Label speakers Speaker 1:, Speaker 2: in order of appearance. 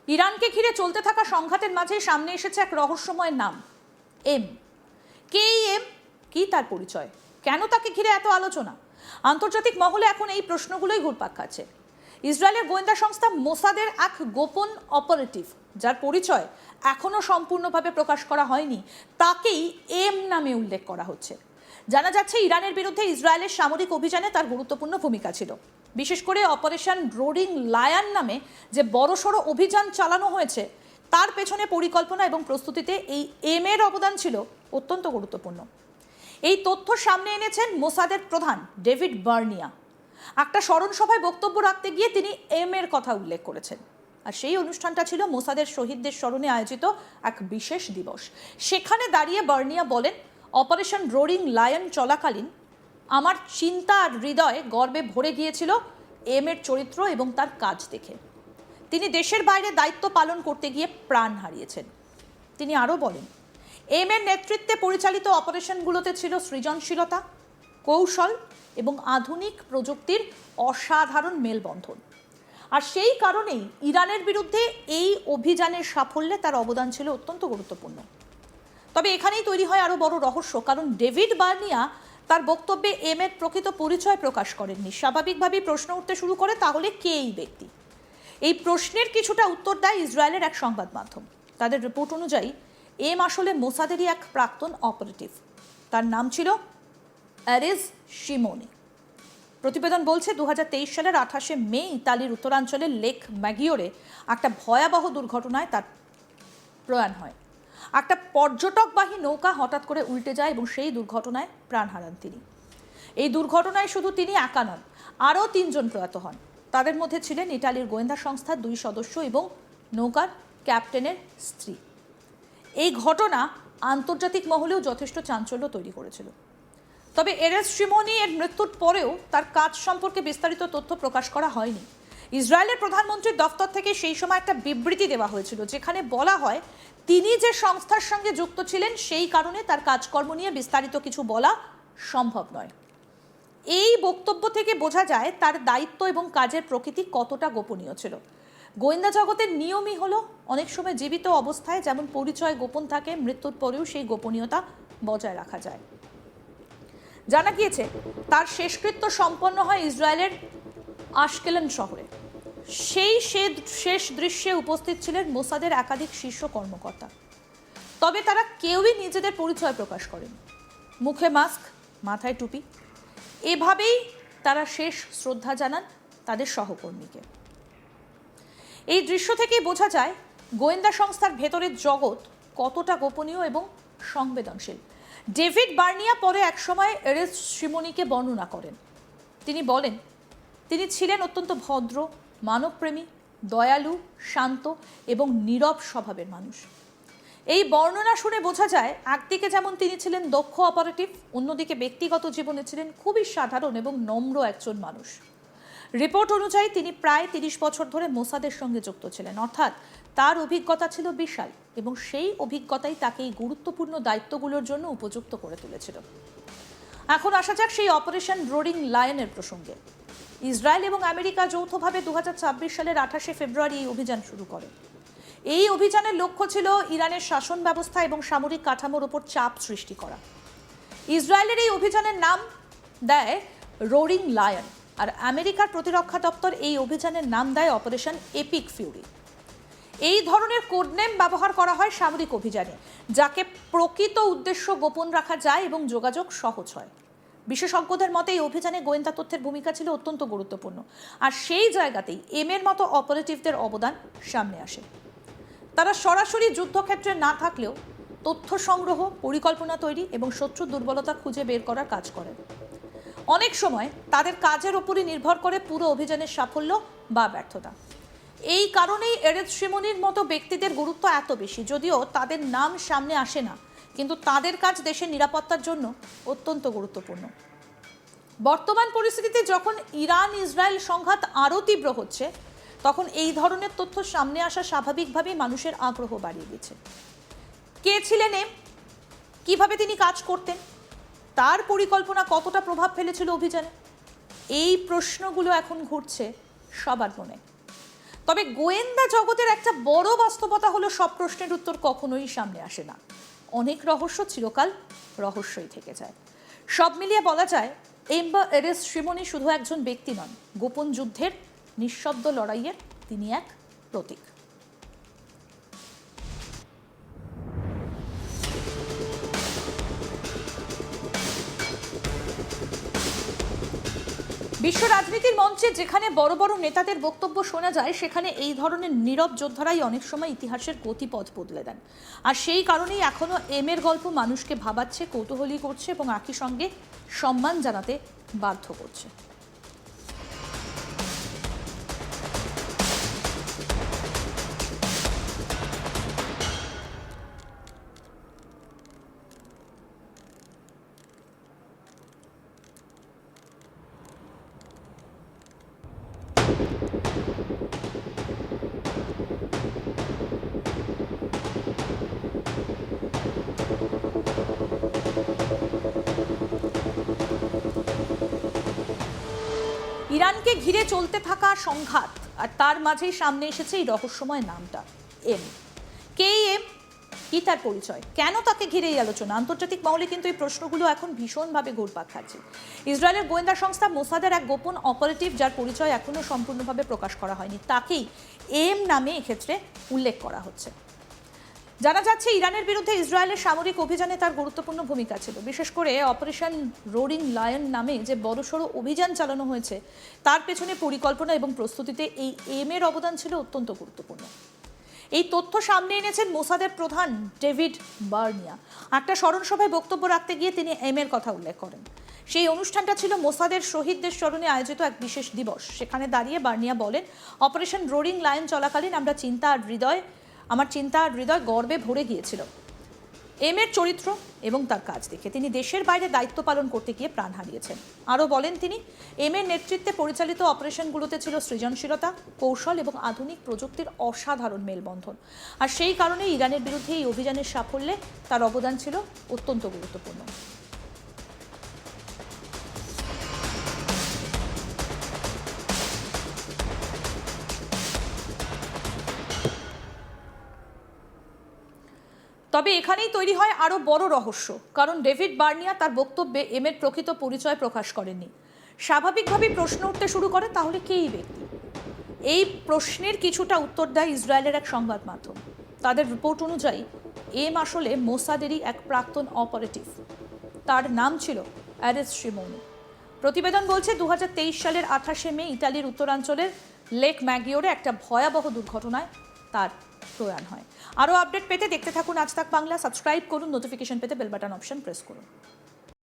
Speaker 1: ইরানকে ঘিরে চলতে থাকা সংঘাতের মাঝে সামনে এসেছে এক রহস্যময় নাম, এম। কে এই এম? কি তার পরিচয়? কেন তাকে ঘিরে এত আলোচনা? আন্তর্জাতিক মহলে এখন এই প্রশ্নগুলোই ঘুরপাক খাচ্ছে। ইসরায়েলের গোয়েন্দা সংস্থা মোসাদের এক গোপন অপারেটিভ, যার পরিচয় এখনো সম্পূর্ণভাবে প্রকাশ করা হয়নি, তাকেই এম নামে উল্লেখ করা হচ্ছে। জানা যাচ্ছে ইরানের বিরুদ্ধে ইসরায়েলের সামরিক অভিযানে তার গুরুত্বপূর্ণ ভূমিকা ছিল। বিশেষ করে অপারেশন রোরিং লায়ন নামে যে বড়সড় অভিযান চালানো হয়েছে, তার পেছনে পরিকল্পনা এবং প্রস্তুতিতে এই এম এর অবদান ছিল অত্যন্ত গুরুত্বপূর্ণ। এই তথ্য সামনে এনেছেন মোসাদের প্রধান ডেভিড বার্নিয়া। একটা স্মরণ সভায় বক্তব্য রাখতে গিয়ে তিনি এম এর কথা উল্লেখ করেছেন। আর সেই অনুষ্ঠানটা ছিল মোসাদের শহীদদের স্মরণে আয়োজিত এক বিশেষ দিবস। সেখানে দাঁড়িয়ে বার্নিয়া বলেন, অপারেশন রোরিং লায়ন চলাকালীন আমার চিন্তা আর হৃদয় গর্বে ভরে গিয়েছিল এম এর চরিত্র এবং তার কাজ দেখে। তিনি দেশের বাইরে দায়িত্ব পালন করতে গিয়ে প্রাণ হারিয়েছেন। তিনি আরও বলেন, এম এর নেতৃত্বে পরিচালিত অপারেশনগুলোতে ছিল সৃজনশীলতা, কৌশল এবং আধুনিক প্রযুক্তির অসাধারণ মেলবন্ধন। আর সেই কারণেই ইরানের বিরুদ্ধে এই অভিযানের সাফল্যে তার অবদান ছিল অত্যন্ত গুরুত্বপূর্ণ। তবে এখানেই তৈরি হয় আরও বড় রহস্য, কারণ ডেভিড বার্নিয়া তার বক্তব্যে এম এর প্রকৃত পরিচয় প্রকাশ করেননি। স্বাভাবিকভাবেই প্রশ্ন উঠতে শুরু করে, তাহলে কে এই ব্যক্তি? এই প্রশ্নের কিছুটা উত্তর দেয় ইসরায়েলের এক সংবাদ মাধ্যম। তাদের রিপোর্ট অনুযায়ী এম আসলে মোসাদেরই এক প্রাক্তন অপারেটিভ। তার নাম ছিল অ্যারেজ শিমোনি। প্রতিবেদন বলছে 2023 সালের 28শে মে ইতালির উত্তরাঞ্চলের লেক ম্যাগিওরে একটা ভয়াবহ দুর্ঘটনায় তার প্রয়াণ হয়। একটা পর্যটকবাহী নৌকা হঠাৎ করে উল্টে যায় এবং সেই দুর্ঘটনায় প্রাণ হারান তিনি। এই দুর্ঘটনায় শুধু তিনি একা নন, আরও 3 জন প্রয়াত হন। তাদের মধ্যে ছিলেন ইটালির গোয়েন্দা সংস্থার 2 সদস্য এবং নৌকার ক্যাপ্টেনের স্ত্রী। এই ঘটনা আন্তর্জাতিক মহলেও যথেষ্ট চাঞ্চল্য তৈরি করেছিল। তবে এরেজ শিমোনি এর মৃত্যুর পরেও তার কাজ সম্পর্কে বিস্তারিত তথ্য প্রকাশ করা হয়নি। ইসরায়েলের প্রধানমন্ত্রীর দফতর থেকে সেই সময় একটা বিবৃতি দেওয়া হয়েছিল, যেখানে বলা হয় তিনি যে সংস্থার সঙ্গে যুক্ত ছিলেন সেই কারণে তার কাজকর্ম নিয়ে বিস্তারিত কিছু বলা সম্ভব নয়। এই বক্তব্য থেকে বোঝা যায় তার দায়িত্ব এবং কাজের প্রকৃতি কতটা গোপনীয় ছিল। গোয়েন্দা জগতের নিয়মই হলো অনেক সময় জীবিত অবস্থায় যেমন পরিচয় গোপন থাকে, মৃত্যুর পরেও সেই গোপনীয়তা বজায় রাখা যায়। জানা গিয়েছে তার শেষকৃত্য সম্পন্ন হয় ইসরায়েলের আশকেলন শহরে। সেই শেষ দৃশ্যে উপস্থিত ছিলেন মোসাদের একাধিক শীর্ষ কর্মকর্তা। তবে তারা কেউই নিজেদের পরিচয় প্রকাশ করেন। মুখে মাস্ক, মাথায় টুপি, এভাবেই তারা শেষ শ্রদ্ধা জানান তাদের সহকর্মীকে। এই দৃশ্য থেকেই বোঝা যায় গোয়েন্দা সংস্থার ভেতরের জগৎ কতটা গোপনীয় এবং সংবেদনশীল। ডেভিড বার্নিয়া পরে একসময় এরেজ শিমোনিকে বর্ণনা করেন। তিনি বলেন, তিনি ছিলেন অত্যন্ত ভদ্র, মানবপ্রেমী, দয়ালু, শান্ত এবং নীরব স্বভাবের মানুষ। এই বর্ণনা শুনে বোঝা যায় একদিকে যেমন তিনি ছিলেন দক্ষ অপারেটিভ, অন্যদিকে ব্যক্তিগত জীবনে ছিলেন খুবই সাধারণ এবং নম্র একজন মানুষ। রিপোর্ট অনুযায়ী তিনি প্রায় 30 বছর ধরে মোসাদের সঙ্গে যুক্ত ছিলেন, অর্থাৎ তার অভিজ্ঞতা ছিল বিশাল এবং সেই অভিজ্ঞতাই তাকে এই গুরুত্বপূর্ণ দায়িত্বগুলোর জন্য উপযুক্ত করে তুলেছিল। এখন আসা যাক সেই অপারেশন রোরিং লায়নের প্রসঙ্গে। ইসরায়েল এবং আমেরিকা যৌথভাবে 2026 সালের 28শে ফেব্রুয়ারি এই অভিযান শুরু করে। এই অভিযানের লক্ষ্য ছিল ইরানের শাসন ব্যবস্থা এবং সামরিক কাঠামোর ওপর চাপ সৃষ্টি করা। ইসরায়েলের এই অভিযানের নাম দেয় রোরিং লায়ন, আর আমেরিকার প্রতিরক্ষা দপ্তর এই অভিযানের নাম দেয় অপারেশন এপিক ফিউরি। এই ধরনের কোডনেম ব্যবহার করা হয় সামরিক অভিযানে, যাকে প্রকৃত উদ্দেশ্য গোপন রাখা যায় এবং যোগাযোগ সহজ হয়। বিশেষজ্ঞদের মতে এই অভিযানে গোয়েন্দা তথ্যের ভূমিকা ছিল অত্যন্ত গুরুত্বপূর্ণ, আর সেই জায়গাতেই এম এর মতো অপারেটিভদের অবদান সামনে আসে। তারা সরাসরি যুদ্ধক্ষেত্রে না থাকলেও তথ্য সংগ্রহ, পরিকল্পনা তৈরি এবং শত্রুর দুর্বলতা খুঁজে বের করার কাজ করেন। অনেক সময় তাদের কাজের ওপরই নির্ভর করে পুরো অভিযানের সাফল্য বা ব্যর্থতা। এই কারণেই এরেজ শিমোনির মতো ব্যক্তিদের গুরুত্ব এত বেশি। যদিও তাদের নাম সামনে আসে না, কিন্তু তাদের কাজ দেশের নিরাপত্তার জন্য অত্যন্ত গুরুত্বপূর্ণ। বর্তমান পরিস্থিতিতে যখন ইরান ইসরায়েল সংঘাত আরও তীব্র হচ্ছে, তখন এই ধরনের তথ্য সামনে আসা স্বাভাবিকভাবেই মানুষের আগ্রহ বাড়িয়ে দিচ্ছে। কে ছিলেন এম? কিভাবে তিনি কাজ করতেন? তার পরিকল্পনা কতটা প্রভাব ফেলেছিল অভিযানে? এই প্রশ্নগুলো এখন ঘুরছে সবার মনে। তবে গোয়েন্দা জগতের একটা বড় বাস্তবতা হলো সব প্রশ্নের উত্তর কখনোই সামনে আসে না। অনেক রহস্য চিরকাল রহস্যই থেকে যায়। সব মিলিয়ে বলা যায় এম্বার এরেস শ্রীমণি শুধু একজন ব্যক্তি নন, গোপন যুদ্ধের নিঃশব্দ লড়াইয়ের তিনি এক প্রতীক। বিশ্ব রাজনীতির মঞ্চে যেখানে বড় বড় নেতাদের বক্তব্য শোনা যায়, সেখানে এই ধরনের নীরব যোদ্ধারাই অনেক সময় ইতিহাসের গতিপথ বদলে দেন। আর সেই কারণেই এখনো এর গল্প মানুষকে ভাবাচ্ছে, কৌতূহলী করছে এবং একই সঙ্গে সম্মান জানাতে বাধ্য করছে। ইরানকে ঘিরে চলতে থাকা সংঘাত, আর তার মাঝেই সামনে এসেছে এই রহস্যময় নামটা এম। কে এম, কি তার পরিচয়, কেন তাকে ঘিরে এই আলোচনা? আন্তর্জাতিক মহলে কিন্তু এই প্রশ্নগুলো এখন ভীষণভাবে ঘুরপাক খাচ্ছে। ইসরায়েলের গোয়েন্দা সংস্থা মোসাদের এক গোপন অপারেটিভ, যার পরিচয় এখনো সম্পূর্ণভাবে প্রকাশ করা হয়নি, তাকেই এম নামে এক্ষেত্রে উল্লেখ করা হচ্ছে। জানা যাচ্ছে ইরানের বিরুদ্ধে ইসরায়েলের সামরিক অভিযানে তার গুরুত্বপূর্ণ ভূমিকা ছিল। বিশেষ করে অপারেশন রোরিং লায়ন নামে যে বড়সড় অভিযান চালানো হয়েছে, তার পেছনে পরিকল্পনা এবং প্রস্তুতিতে এই এম এর অবদান ছিল অত্যন্ত গুরুত্বপূর্ণ। এই তথ্য সামনে এনেছেন মোসাদের প্রধান ডেভিড বার্নিয়া। একটা স্মরণসভায় বক্তব্য রাখতে গিয়ে তিনি এম এর কথা উল্লেখ করেন। সেই অনুষ্ঠানটা ছিল মোসাদের শহীদদের স্মরণে আয়োজিত এক বিশেষ দিবস। সেখানে দাঁড়িয়ে বার্নিয়া বলেন, অপারেশন রোরিং লায়ন চলাকালীন আমার চিন্তা আর হৃদয় গর্বে ভরে গিয়েছিল। এম এর চরিত্র এবং তার কাজ দেখে তিনি দেশের বাইরে দায়িত্ব পালন করতে গিয়ে প্রাণ হারিয়েছেন। আরও বলেন তিনি, এম এর নেতৃত্বে পরিচালিত অপারেশনগুলোতে ছিল সৃজনশীলতা, কৌশল এবং আধুনিক প্রযুক্তির অসাধারণ মেলবন্ধন। আর সেই কারণে ইরানের বিরুদ্ধে এই অভিযানের সাফল্যে তার অবদান ছিল অত্যন্ত গুরুত্বপূর্ণ। তবে এখানেই তৈরি হয় আরও বড় রহস্য, কারণ ডেভিড বার্নিয়া তার বক্তব্যে এম এর প্রকৃত পরিচয় প্রকাশ করেননি। স্বাভাবিকভাবেই প্রশ্ন উঠতে শুরু করে, তাহলে কে এই ব্যক্তি? এই প্রশ্নের কিছুটা উত্তর দেয় ইসরায়েলের এক সংবাদ মাধ্যম। তাদের রিপোর্ট অনুযায়ী এম আসলে মোসাদেরই এক প্রাক্তন অপারেটিভ। তার নাম ছিল এরেস শ্রীমণি। প্রতিবেদন বলছে 2023 সালের 28শে মে ইতালির উত্তরাঞ্চলের লেক ম্যাগিওরে একটা ভয়াবহ দুর্ঘটনায় তার প্রয়াণ হয়। আরও আপডেট পেতে দেখতে থাকুন আজ তাক বাংলা। সাবস্ক্রাইব করুন, নোটিফিকেশন পেতে বেল বাটন অপশন প্রেস করুন।